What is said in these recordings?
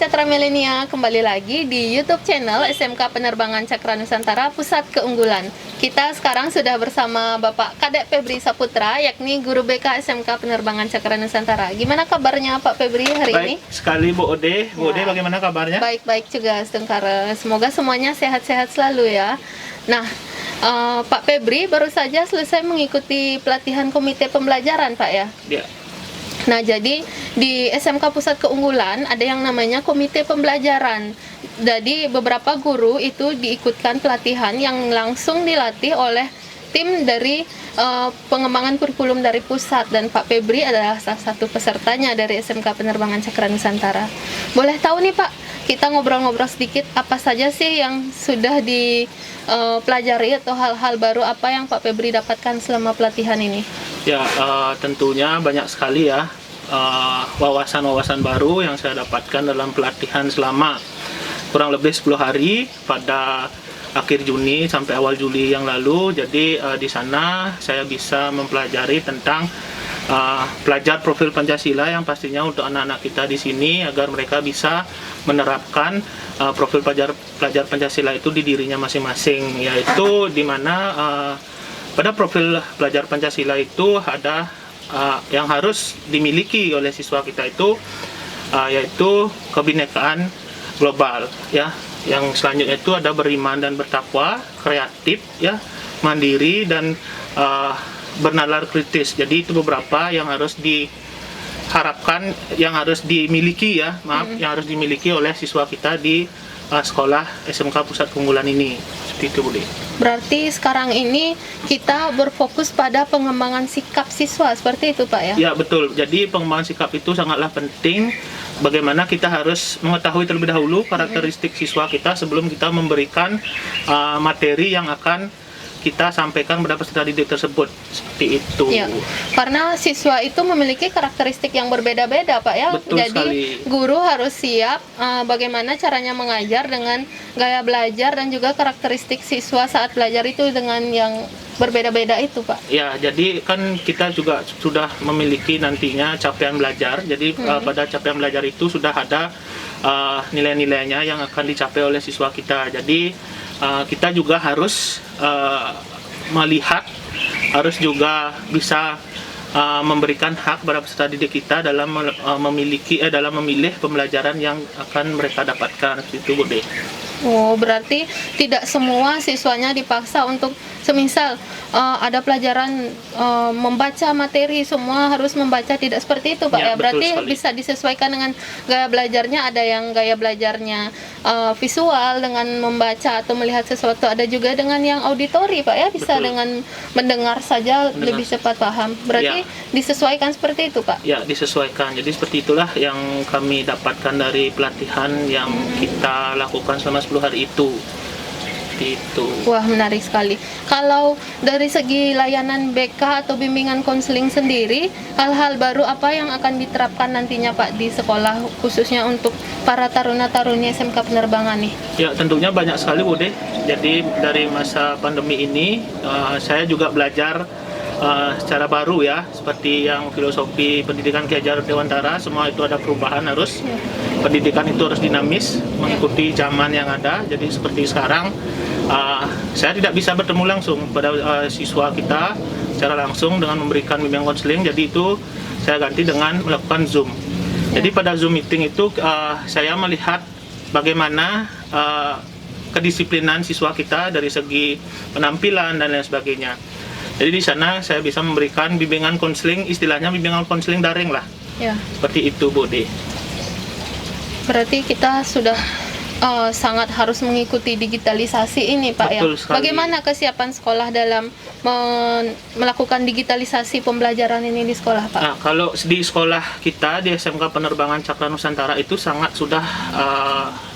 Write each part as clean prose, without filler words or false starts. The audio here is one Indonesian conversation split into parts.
Catra Milenia, kembali lagi di YouTube channel SMK Penerbangan Cakra Nusantara Pusat Keunggulan. Kita sekarang sudah bersama Bapak Kadek Febri Saputra, yakni Guru BK SMK Penerbangan Cakra Nusantara. Gimana kabarnya Pak Febri hari ini? Baik sekali Bu Ode. Bu Ode bagaimana kabarnya? Baik-baik juga, Stengkara. Semoga semuanya sehat-sehat selalu ya. Nah, Pak Febri baru saja selesai mengikuti pelatihan komite pembelajaran Pak ya? Ya. Nah, jadi di SMK Pusat Keunggulan ada yang namanya komite pembelajaran. Jadi beberapa guru itu diikutkan pelatihan yang langsung dilatih oleh tim dari pengembangan kurikulum dari pusat, dan Pak Febri adalah salah satu pesertanya dari SMK Penerbangan Cakra Nusantara. Boleh tahu nih Pak, kita ngobrol-ngobrol sedikit apa saja sih yang sudah dipelajari atau hal-hal baru apa yang Pak Febri dapatkan selama pelatihan ini? Ya, tentunya banyak sekali ya wawasan-wawasan baru yang saya dapatkan dalam pelatihan selama kurang lebih 10 hari pada akhir Juni sampai awal Juli yang lalu. Jadi di sana saya bisa mempelajari tentang pelajar profil Pancasila yang pastinya untuk anak-anak kita di sini agar mereka bisa menerapkan profil pelajar Pancasila itu di dirinya masing-masing, yaitu di mana pada profil pelajar Pancasila itu ada yang harus dimiliki oleh siswa kita itu yaitu kebinekaan global ya. Yang selanjutnya itu ada beriman dan bertakwa, kreatif ya, mandiri dan bernalar kritis. Jadi itu beberapa yang harus diharapkan, yang harus dimiliki ya, yang harus dimiliki oleh siswa kita di sekolah SMK Pusat Keunggulan ini. Seperti itu, Bu. Berarti sekarang ini kita berfokus pada pengembangan sikap siswa, seperti itu Pak ya? Ya, betul. Jadi pengembangan sikap itu sangatlah penting. Bagaimana kita harus mengetahui terlebih dahulu karakteristik siswa kita sebelum kita memberikan materi yang akan kita sampaikan kepada peserta didik tersebut. Seperti itu. Ya, karena siswa itu memiliki karakteristik yang berbeda-beda Pak ya. Betul Jadi sekali. guru harus siap bagaimana caranya mengajar dengan gaya belajar dan juga karakteristik siswa saat belajar itu dengan yang berbeda-beda itu Pak. Ya, jadi kan kita juga sudah memiliki nantinya capaian belajar. Jadi pada capaian belajar itu sudah ada nilai-nilainya yang akan dicapai oleh siswa kita. Jadi kita juga harus melihat, harus juga bisa memberikan hak pada peserta didik kita dalam memilih pembelajaran yang akan mereka dapatkan. Itu Bu De. Oh, berarti tidak semua siswanya dipaksa untuk semisal ada pelajaran membaca materi, semua harus membaca, tidak seperti itu Pak ya? Ya, Berarti sekali. bisa disesuaikan dengan gaya belajarnya, ada yang gaya belajarnya visual dengan membaca atau melihat sesuatu, ada juga dengan yang auditori Pak ya, bisa Betul. dengan mendengar saja lebih cepat paham. Berarti disesuaikan seperti itu Pak? Ya, disesuaikan. Jadi seperti itulah yang kami dapatkan dari pelatihan yang kita lakukan selama 10 hari itu. Itu. Wah, menarik sekali. Kalau dari segi layanan BK atau bimbingan konseling sendiri, hal-hal baru apa yang akan diterapkan nantinya Pak di sekolah, khususnya untuk para taruna-taruni SMK Penerbangan nih? Ya, tentunya banyak sekali Bu De. Jadi dari masa pandemi ini saya juga belajar secara baru ya, seperti yang filosofi pendidikan Ki Hajar Dewantara, semua itu ada perubahan harus. Pendidikan itu harus dinamis, mengikuti zaman yang ada. Jadi seperti sekarang, saya tidak bisa bertemu langsung pada siswa kita secara langsung dengan memberikan bimbingan konseling. Jadi itu saya ganti dengan melakukan Zoom. Jadi pada Zoom meeting itu saya melihat bagaimana kedisiplinan siswa kita dari segi penampilan dan lain sebagainya. Jadi di sana saya bisa memberikan bimbingan konseling, istilahnya bimbingan konseling daring lah. Ya. Seperti itu Bu De. Berarti kita sudah sangat harus mengikuti digitalisasi ini Pak Betul ya. sekali. Bagaimana kesiapan sekolah dalam melakukan digitalisasi pembelajaran ini di sekolah Pak? Nah, kalau di sekolah kita di SMK Penerbangan Cakra Nusantara itu sangat sudah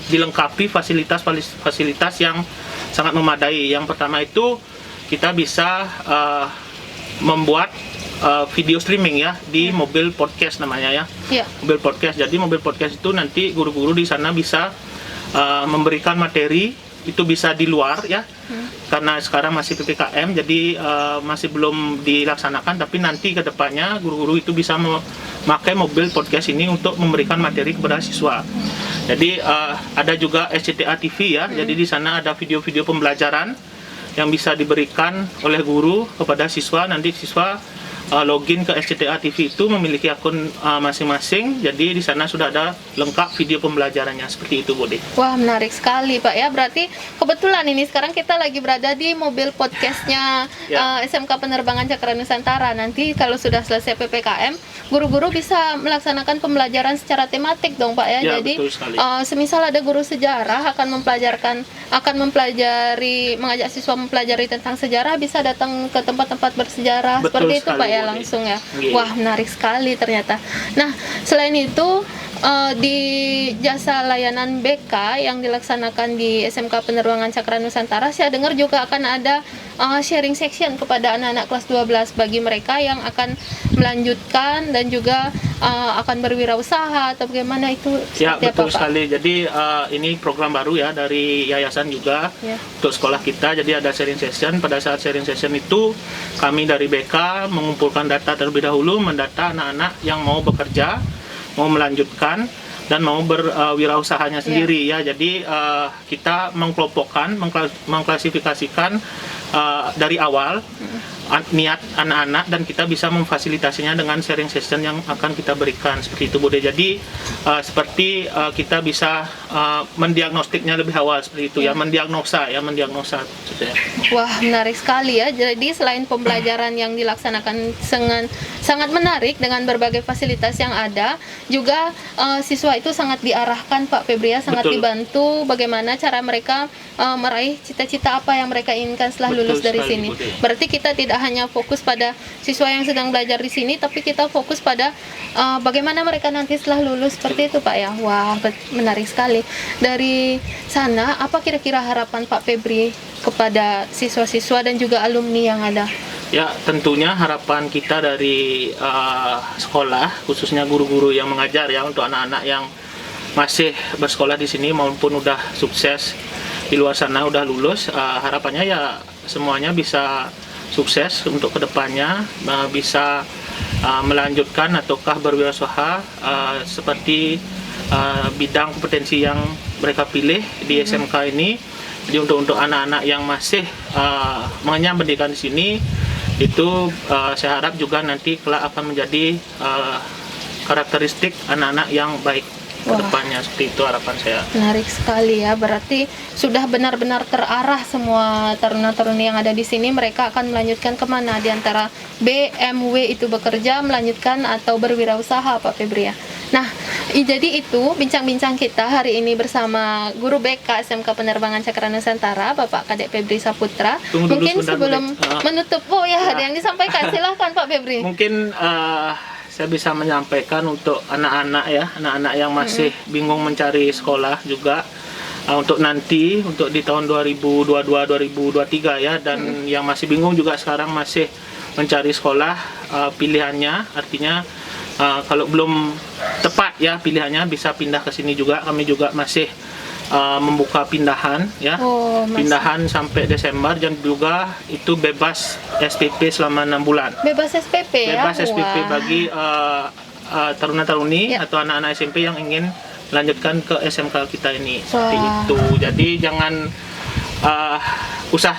dilengkapi fasilitas yang sangat memadai. Yang pertama itu kita bisa membuat video streaming ya di mobil podcast namanya ya. Ya. Mobil podcast. Jadi mobil podcast itu nanti guru-guru di sana bisa memberikan materi, itu bisa di luar ya. Karena sekarang masih PPKM, jadi masih belum dilaksanakan, tapi nanti ke depannya guru-guru itu bisa memakai mobil podcast ini untuk memberikan materi kepada siswa. Jadi ada juga SCTA TV ya. Jadi di sana ada video-video pembelajaran yang bisa diberikan oleh guru kepada siswa. Nanti siswa login ke SCTA TV itu memiliki akun masing-masing. Jadi di sana sudah ada lengkap video pembelajarannya seperti itu, Bude. Wah, menarik sekali Pak ya. Berarti kebetulan ini sekarang kita lagi berada di mobil podcastnya Ya. SMK Penerbangan Cakra Nusantara. Nanti kalau sudah selesai PPKM, guru-guru bisa melaksanakan pembelajaran secara tematik dong Pak ya. Ya, Jadi betul sekali. semisal ada guru sejarah akan mengajak siswa mempelajari tentang sejarah, bisa datang ke tempat-tempat bersejarah. Betul Seperti itu sekali, Pak ya, Bude. langsung ya. Iya. Wah, menarik sekali ternyata. Nah, selain itu di jasa layanan BK yang dilaksanakan di SMK Penerbangan Cakra Nusantara, saya dengar juga akan ada sharing section kepada anak-anak kelas 12 bagi mereka yang akan melanjutkan dan juga akan berwirausaha atau bagaimana itu. Ya, seperti betul apa, Pak? sekali. Jadi ini program baru ya dari yayasan juga Ya. untuk sekolah kita. Jadi ada sharing session. Pada saat sharing session itu kami dari BK mengumpulkan data terlebih dahulu, mendata anak-anak yang mau bekerja, mau melanjutkan dan mau berwirausahanya sendiri ya. Jadi kita mengkelompokkan, mengklasifikasikan dari awal niat anak-anak, dan kita bisa memfasilitasinya dengan sharing session yang akan kita berikan seperti itu, Bude. Jadi seperti kita bisa mendiagnostiknya lebih awal seperti itu ya, mendiagnosa gitu ya. Wah, menarik sekali ya. Jadi selain pembelajaran yang dilaksanakan sangat menarik dengan berbagai fasilitas yang ada, juga siswa itu sangat diarahkan Pak Febri ya, sangat Betul. dibantu bagaimana cara mereka meraih cita-cita apa yang mereka inginkan setelah Betul lulus dari sekali, sini. Bude. Berarti kita tidak hanya fokus pada siswa yang sedang belajar di sini, tapi kita fokus pada bagaimana mereka nanti setelah lulus seperti itu Pak ya. Wah, menarik sekali. Dari sana, apa kira-kira harapan Pak Febri kepada siswa-siswa dan juga alumni yang ada? Ya, tentunya harapan kita dari sekolah, khususnya guru-guru yang mengajar ya, untuk anak-anak yang masih bersekolah di sini maupun udah sukses di luar sana, udah lulus, harapannya ya semuanya bisa sukses untuk kedepannya, bisa melanjutkan ataukah berwirausaha seperti bidang kompetensi yang mereka pilih di SMK ini. Jadi untuk anak-anak yang masih mengenyam pendidikan di sini, itu saya harap juga nanti kelak akan menjadi karakteristik anak-anak yang baik ke depannya. Seperti itu harapan saya. Menarik sekali ya, berarti sudah benar-benar terarah semua taruna-taruni yang ada di sini. Mereka akan melanjutkan kemana di antara BMW itu bekerja, melanjutkan atau berwirausaha Pak Febri ya. Nah, jadi itu bincang-bincang kita hari ini bersama guru BK SMK Penerbangan Cakra Nusantara, Bapak Kadek Febri Saputra. Tunggu dulu Mungkin sebentar, sebelum Bude. menutup, ada yang disampaikan, silahkan Pak Febri. Mungkin saya bisa menyampaikan untuk anak-anak ya, anak-anak yang masih bingung mencari sekolah juga, untuk nanti, untuk di tahun 2022-2023 ya, dan yang masih bingung juga sekarang masih mencari sekolah, pilihannya artinya kalau belum tepat ya pilihannya, bisa pindah ke sini juga. Kami juga masih membuka pindahan ya, pindahan sampai Desember, dan juga itu bebas SPP selama 6 bulan. Bebas SPP ya? Bebas SPP Wah. bagi taruna-taruni Ya. atau anak-anak SMP yang ingin melanjutkan ke SMK kita ini. Seperti Wah. itu. Jadi jangan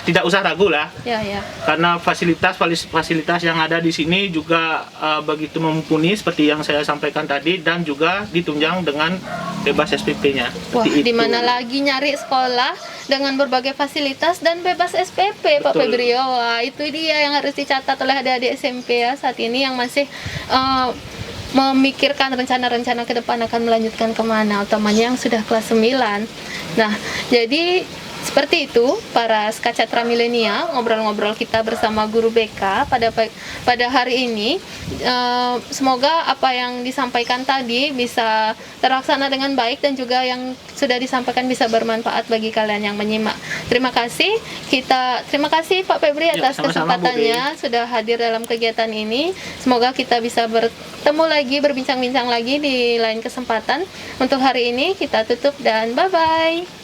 tidak usah ragu lah, Ya, ya. karena fasilitas yang ada di sini juga begitu mumpuni seperti yang saya sampaikan tadi, dan juga ditunjang dengan bebas SPP-nya. Wah, Seperti di itu. mana lagi nyari sekolah dengan berbagai fasilitas dan bebas SPP, Pak Betul. Febri. Wah, itu dia yang harus dicatat oleh adik-adik SMP ya saat ini yang masih memikirkan rencana-rencana ke depan akan melanjutkan kemana, utamanya yang sudah kelas 9. Nah, jadi seperti itu para Skacatra Milenial, ngobrol-ngobrol kita bersama guru BK pada hari ini. Semoga apa yang disampaikan tadi bisa terlaksana dengan baik, dan juga yang sudah disampaikan bisa bermanfaat bagi kalian yang menyimak. Terima kasih Pak Febri atas sama-sama, Bu kesempatannya sudah hadir dalam kegiatan ini. Semoga kita bisa bertemu lagi, berbincang-bincang lagi di lain kesempatan. Untuk hari ini kita tutup dan bye-bye.